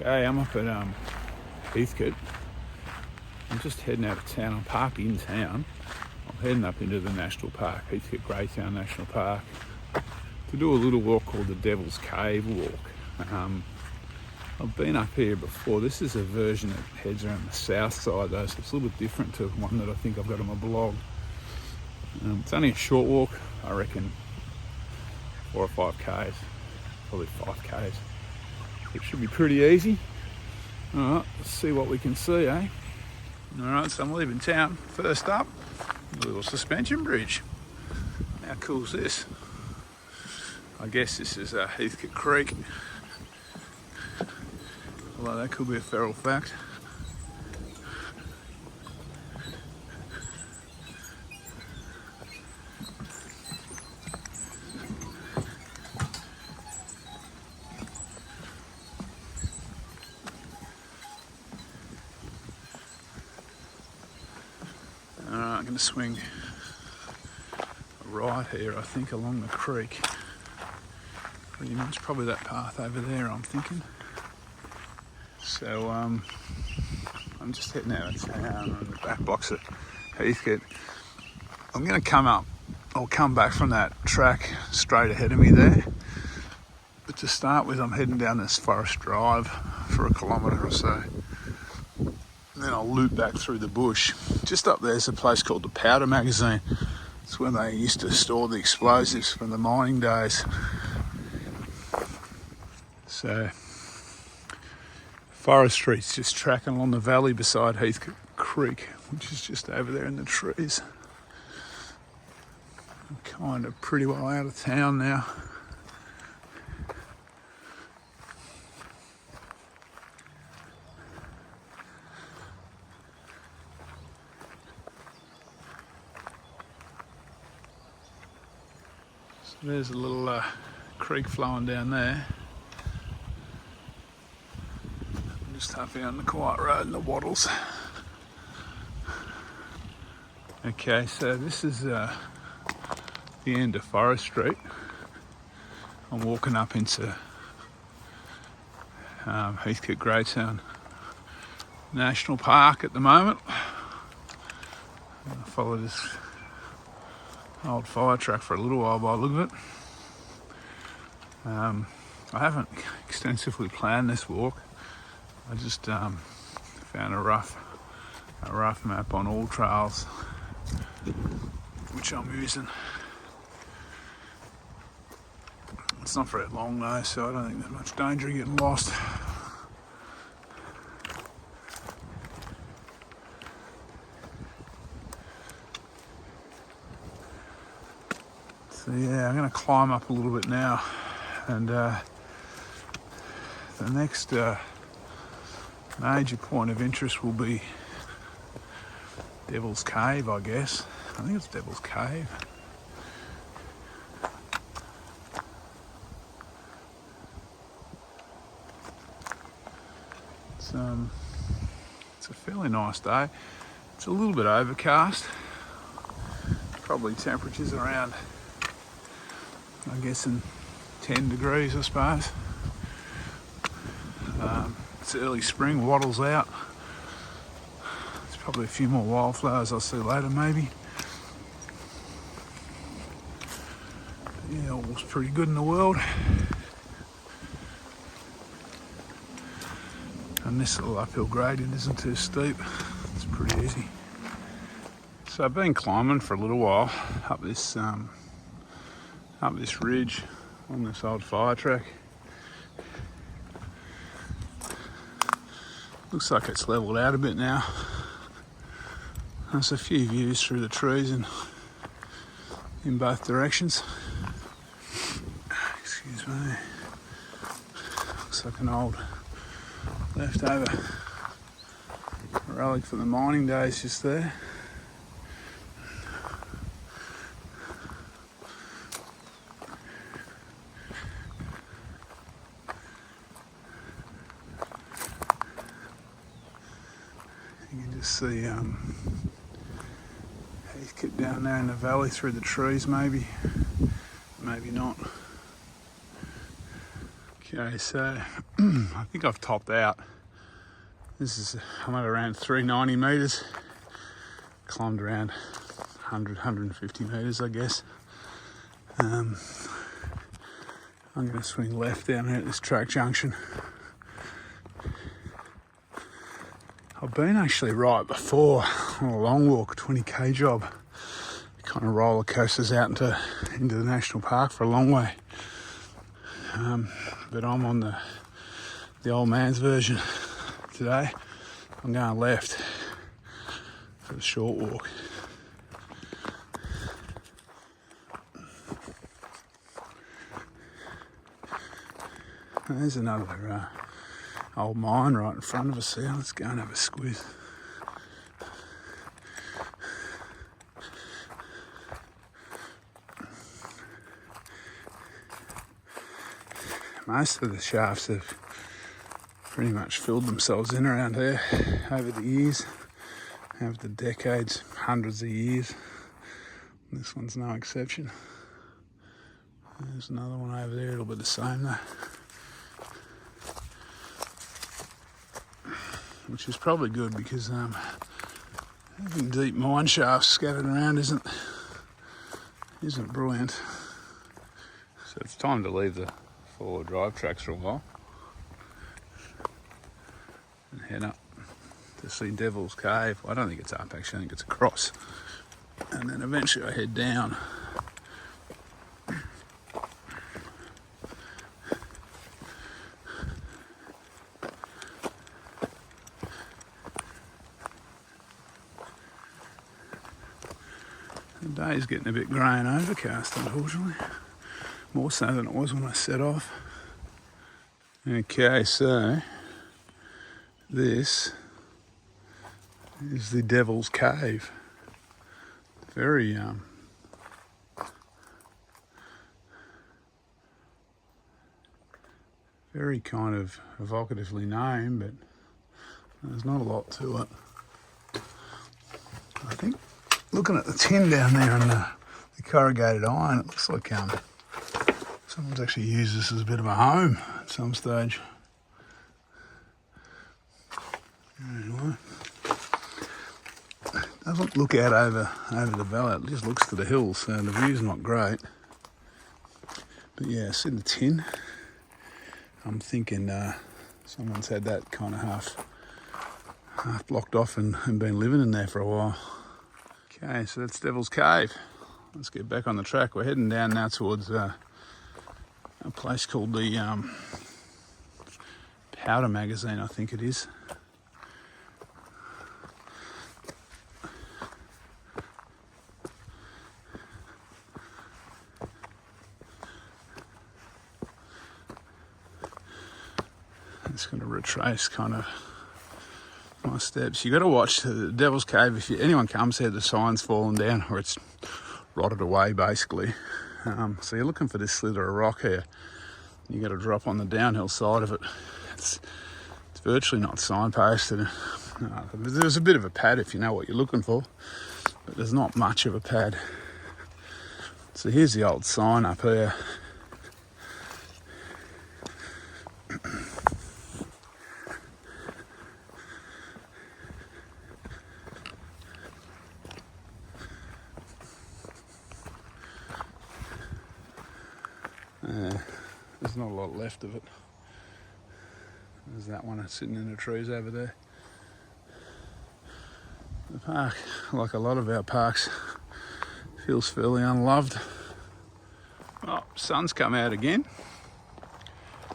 Okay, I'm up at Heathcote. I'm just heading out of town. I'm parked in town. I'm heading up into the national park, Heathcote Graytown National Park, to do a little walk called the Devil's Cave Walk. I've been up here before. This is a version that heads around the south side though, so it's a little bit different to one that I think I've got on my blog. It's only a short walk, I reckon 4 or 5 k's, probably 5 k's. It should be pretty easy. Alright, let's see what we can see, eh? Alright, so I'm leaving town. First up, a little suspension bridge. How cool is this? I guess this is Heathcote Creek. Although that could be a feral fact. I'm going to swing right here, I think, along the creek. Pretty much, probably that path over there, I'm thinking. So I'm just heading out of town on the back blocks of Heathcote. I'm going to come up, I'll come back from that track straight ahead of me there. But to start with, I'm heading down this forest drive for 1 kilometre or so. And then I'll loop back through the bush. Just up there's a place called the Powder Magazine. It's where they used to store the explosives from the mining days. So, forestry's just tracking along the valley beside Heathcote Creek, which is just over there in the trees. I'm kind of pretty well out of town now. There's a little creek flowing down there. I'm just halfway on the quiet road in the wattles. Okay, so this is the end of Forest Street. I'm walking up into Heathcote Graytown National Park at the moment. I follow this old fire track for a little while by the look of it. I haven't extensively planned this walk. I just found a rough map on all trails, which I'm using. It's not very long though, so I don't think there's much danger of getting lost. So yeah, I'm going to climb up a little bit now, and the next major point of interest will be Devil's Cave, I guess. I think it's Devil's Cave. It's a fairly nice day. It's a little bit overcast. Probably temperatures around, I guess, in 10 degrees, I suppose. It's early spring, wattles out. There's probably a few more wildflowers I'll see later, maybe. But yeah, all's pretty good in the world. And this little uphill gradient isn't too steep. It's pretty easy. So I've been climbing for a little while up this ridge on this old fire track. Looks like it's levelled out a bit now. There's a few views through the trees in both directions. Excuse me. Looks like an old leftover relic from the mining days just there. You can just see Heathcote down there in the valley through the trees, maybe not. Okay, so I think I've topped out. I'm at around 390 metres. Climbed around 150 metres, I guess. I'm going to swing left down here at this track junction. I've been actually right before on a long walk, 20k job. Kind of roller coasters out into the national park for a long way. But I'm on the old man's version today. I'm going left for the short walk. There's another old mine right in front of us here. Let's go and have a squeeze. Most of the shafts have pretty much filled themselves in around here over the years, over the decades, hundreds of years. This one's no exception. There's another one over there, it'll be the same though. Which is probably good because having deep mine shafts scattered around isn't brilliant. So it's time to leave the four-wheel drive tracks for a while and head up to see Devil's Cave. I don't think it's up actually, I think it's across. And then eventually I head down. The day's getting a bit grey and overcast, unfortunately. More so than it was when I set off. Okay, so this is the Devil's Cave. Very very kind of evocatively named, but there's not a lot to it. I think looking at the tin down there and the corrugated iron, it looks like someone's actually used this as a bit of a home at some stage. Anyway, it doesn't look out over the valley, it just looks to the hills, so the view's not great. But yeah, see the tin? I'm thinking someone's had that kind of half blocked off and been living in there for a while. Okay, so that's Devil's Cave. Let's get back on the track. We're heading down now towards a place called the Powder Magazine, I think it is. It's going to retrace kind of my steps. You got to watch the Devil's Cave. If anyone comes here, the sign's fallen down or it's rotted away basically. So you're looking for this slither of rock here. You got to drop on the downhill side of it. It's virtually not signposted. There's a bit of a pad if you know what you're looking for, but there's not much of a pad. So here's the old sign up here. There's not a lot left of it. There's that one sitting in the trees over there. The park, like a lot of our parks, feels fairly unloved. Oh, sun's come out again.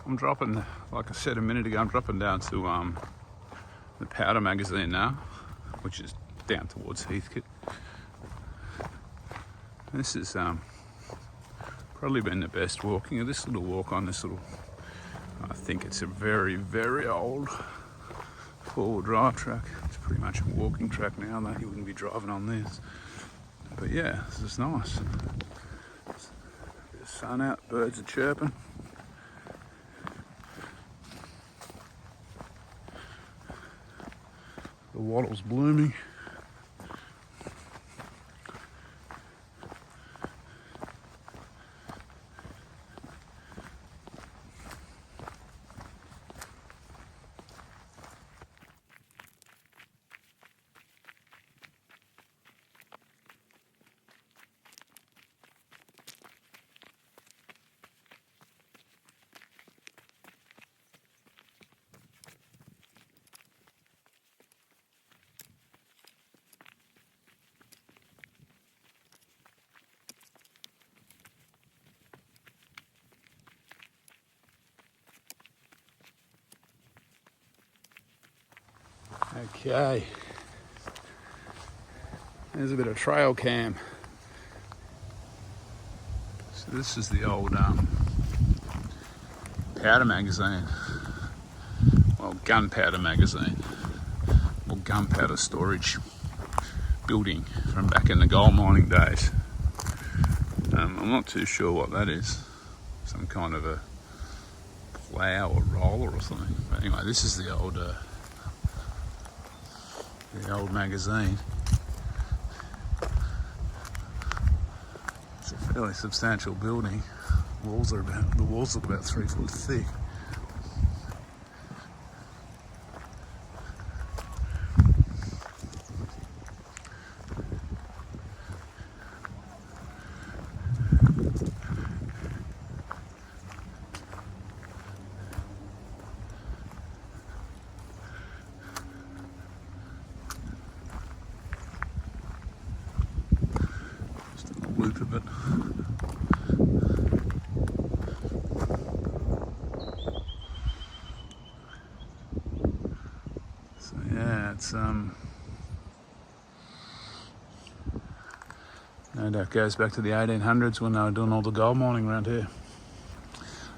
I'm dropping, like I said a minute ago, I'm dropping down to the Powder Magazine now, which is down towards Heathcote. This is probably been the best walking. This little walk on this little, I think it's a very, very old four-wheel drive track. It's pretty much a walking track now, though you wouldn't be driving on this. But yeah, this is nice. Bit of sun out, birds are chirping. The wattles blooming. Okay, there's a bit of trail cam. So this is the old powder magazine, well, gunpowder magazine, or gunpowder storage building from back in the gold mining days. I'm not too sure what that is, some kind of a plough or roller or something. But anyway, this is the old magazine. It's a fairly substantial building. The walls look about 3 foot thick. Loop of it. So yeah, it's no doubt goes back to the 1800s when they were doing all the gold mining around here.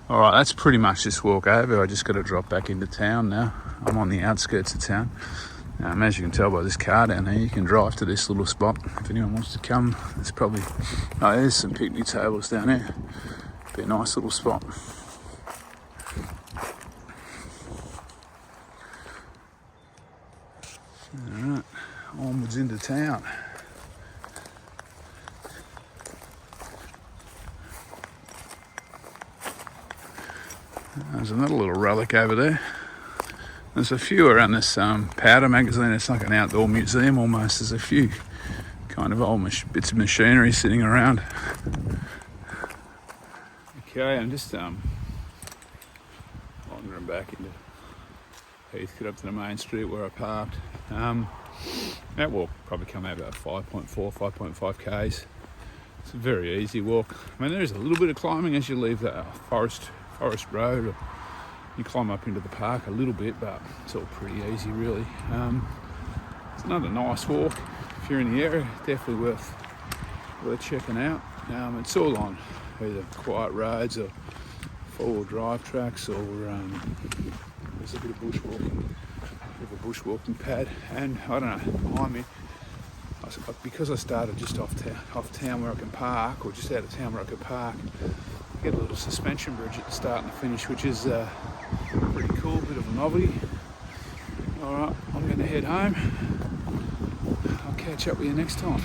All right, that's pretty much this walk over. I just got to drop back into town now. I'm on the outskirts of town. As you can tell by this car down here, you can drive to this little spot if anyone wants to come. There's probably, there's some picnic tables down here. Be a nice little spot. Alright, onwards into town. There's another little relic over there. There's a few around this powder magazine. It's like an outdoor museum almost. There's a few kind of old bits of machinery sitting around. Okay, I'm just wandering back into Heathcote up to the main street where I parked. That walk probably come out about 5.5 k's. It's a very easy walk. I mean, there is a little bit of climbing as you leave the forest road. You climb up into the park a little bit, but it's all pretty easy, really. It's another nice walk. If you're in the area, definitely worth checking out. It's all on either quiet roads or four-wheel drive tracks, or there's a bit of bushwalking pad. And I don't know, behind me, because I started just off town where I can park, or just out of town where I can park, I get a little suspension bridge at the start and the finish, which is pretty cool, bit of a novelty. All right, I'm going to head home. I'll catch up with you next time.